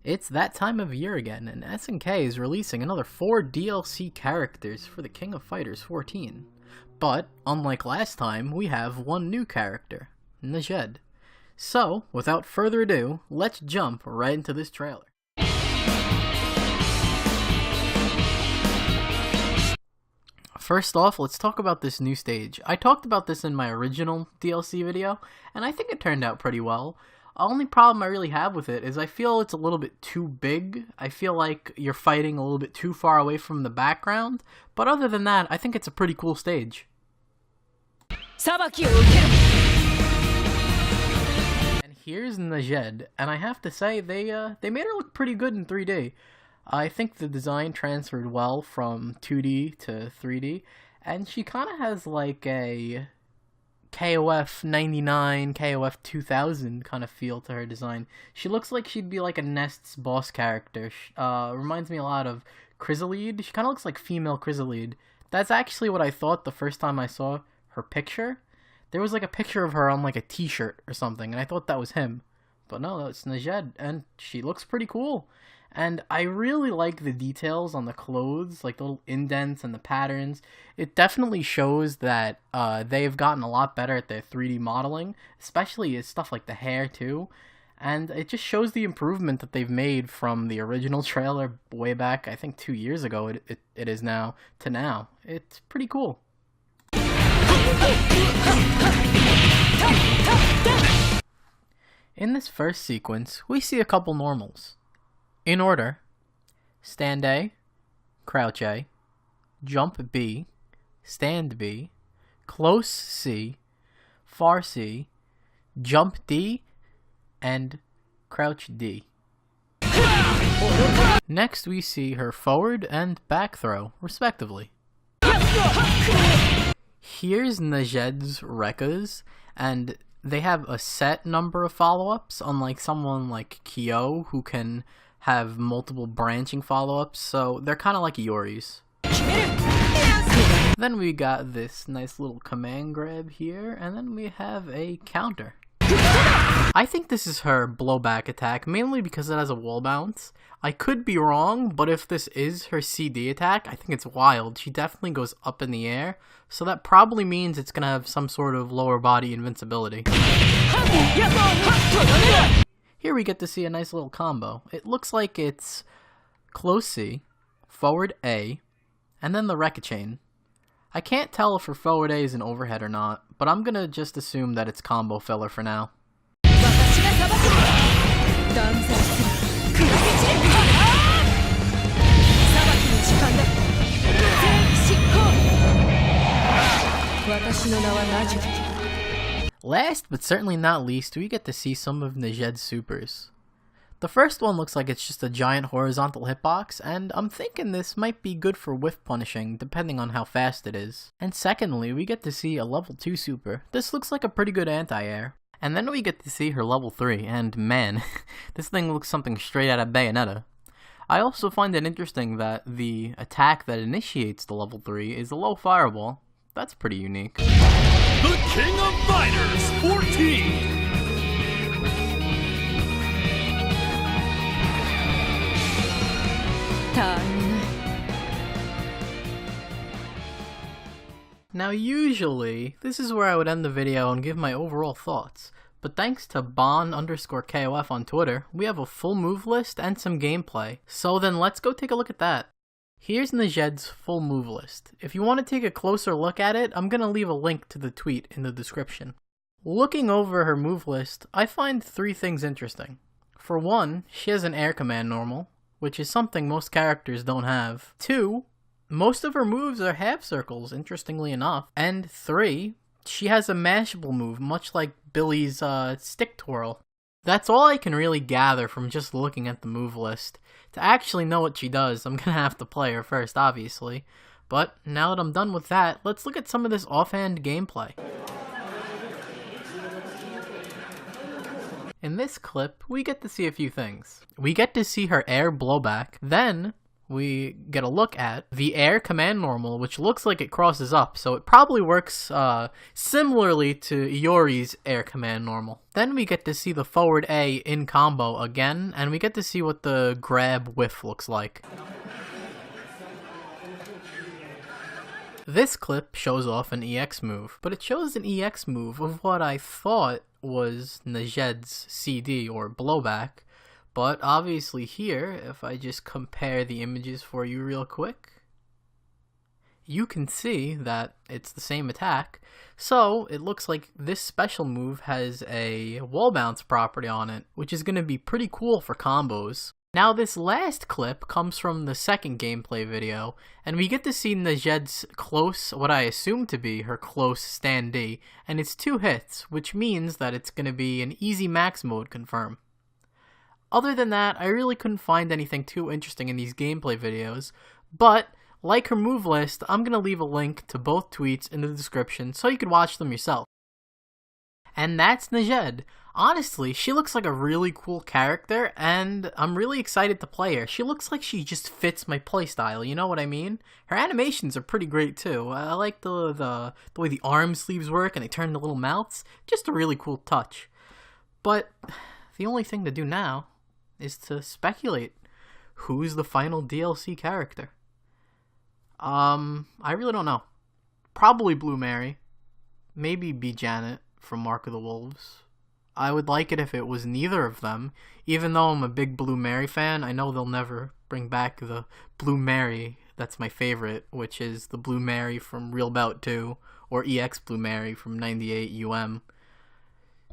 It's that time of year again, and SNK is releasing another 4 DLC characters for the King of Fighters 14. But, unlike last time, we have one new character, Najd. So, without further ado, let's jump right into this trailer. First off, let's talk about this new stage. I talked about this in my original DLC video, and I think it turned out pretty well. The only problem I really have with it is I feel it's a little bit too big. I feel like you're fighting a little bit too far away from the background, but other than that, I think it's a pretty cool stage. And here's Najd, and I have to say they made her look pretty good in 3D. I think the design transferred well from 2D to 3D, and she kind of has like a KOF 99, KOF 2000 kind of feel to her design. She looks like she'd be like a Nest's boss character. Reminds me a lot of Chrysalid. She kind of looks like female Chrysalid. That's actually what I thought the first time I saw her picture. There was like a picture of her on like a t-shirt or something, and I thought that was him. But no, it's Najd, and she looks pretty cool. And I really like the details on the clothes, like the little indents and the patterns. It definitely shows that they've gotten a lot better at their 3D modeling, especially stuff like the hair too. And it just shows the improvement that they've made from the original trailer way back, I think 2 years ago it is now, to now. It's pretty cool. In this first sequence, we see a couple normals. In order: stand A, crouch A, jump B, stand B, close C, far C, jump D, and crouch D. Next we see her forward and back throw, respectively. Here's Najd's Rekhas, and they have a set number of follow-ups, unlike someone like Kyo, who can have multiple branching follow-ups, so they're kind of like Iori's. Then we got this nice little command grab here, and then we have a counter. I think this is her blowback attack, mainly because it has a wall bounce. I could be wrong, but if this is her CD attack, I think it's wild. She definitely goes up in the air, so that probably means it's gonna have some sort of lower body invincibility. Here we get to see a nice little combo. It looks like it's close C, forward A, and then the Rekha chain. I can't tell if her forward A is an overhead or not, but I'm gonna just assume that it's combo filler for now. Last but certainly not least, we get to see some of Najd's supers. The first one looks like it's just a giant horizontal hitbox, and I'm thinking this might be good for whiff punishing, depending on how fast it is. And secondly, we get to see a level 2 super. This looks like a pretty good anti-air. And then we get to see her level 3, and man, this thing looks something straight out of Bayonetta. I also find it interesting that the attack that initiates the level 3 is a low fireball. That's pretty unique. The King of Fighters 14! Now usually, this is where I would end the video and give my overall thoughts, but thanks to Bon_KOF on Twitter, we have a full move list and some gameplay, so then let's go take a look at that. Here's Najd's full move list. If you want to take a closer look at it, I'm going to leave a link to the tweet in the description. Looking over her move list, I find 3 things interesting. For one, she has an air command normal, which is something most characters don't have. 2, most of her moves are half circles, interestingly enough. And 3, she has a mashable move, much like Billy's stick twirl. That's all I can really gather from just looking at the move list. To actually know what she does, I'm gonna have to play her first, obviously. But now that I'm done with that, let's look at some of this offhand gameplay. In this clip, we get to see a few things. We get to see her air blowback, then we get a look at the air command normal, which looks like it crosses up, so it probably works similarly to Iori's air command normal. Then we get to see the forward A in combo again, and we get to see what the grab whiff looks like. This clip shows off an EX move, but it shows an EX move of what I thought was Najd's CD or blowback. But obviously here, if I just compare the images for you real quick, you can see that it's the same attack. So it looks like this special move has a wall bounce property on it, which is going to be pretty cool for combos. Now this last clip comes from the second gameplay video, and we get to see Najd's close, what I assume to be her close standee, and it's 2 hits, which means that it's going to be an easy max mode confirm. Other than that, I really couldn't find anything too interesting in these gameplay videos, but like her move list, I'm going to leave a link to both tweets in the description so you can watch them yourself. And that's Najd. Honestly, she looks like a really cool character, and I'm really excited to play her. She looks like she just fits my playstyle, you know what I mean? Her animations are pretty great too. I like the way the arm sleeves work and they turn into little mouths. Just a really cool touch. But the only thing to do now is to speculate who's the final DLC character. I really don't know. Probably Blue Mary. Maybe be Janet from Mark of the Wolves. I would like it if it was neither of them. Even though I'm a big Blue Mary fan, I know they'll never bring back the Blue Mary that's my favorite, which is the Blue Mary from Real Bout 2, or EX Blue Mary from 98 UM.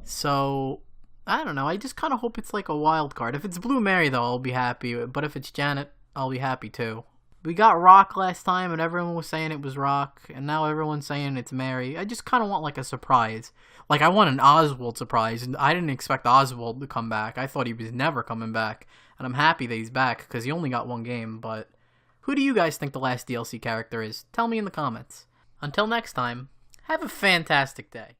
So I don't know, I just kind of hope it's like a wild card. If it's Blue Mary though, I'll be happy, but if it's Janet, I'll be happy too. We got Rock last time and everyone was saying it was Rock, and now everyone's saying it's Mary. I just kind of want like a surprise. Like I want an Oswald surprise, and I didn't expect Oswald to come back. I thought he was never coming back, and I'm happy that he's back because he only got 1 game, but who do you guys think the last DLC character is? Tell me in the comments. Until next time, have a fantastic day.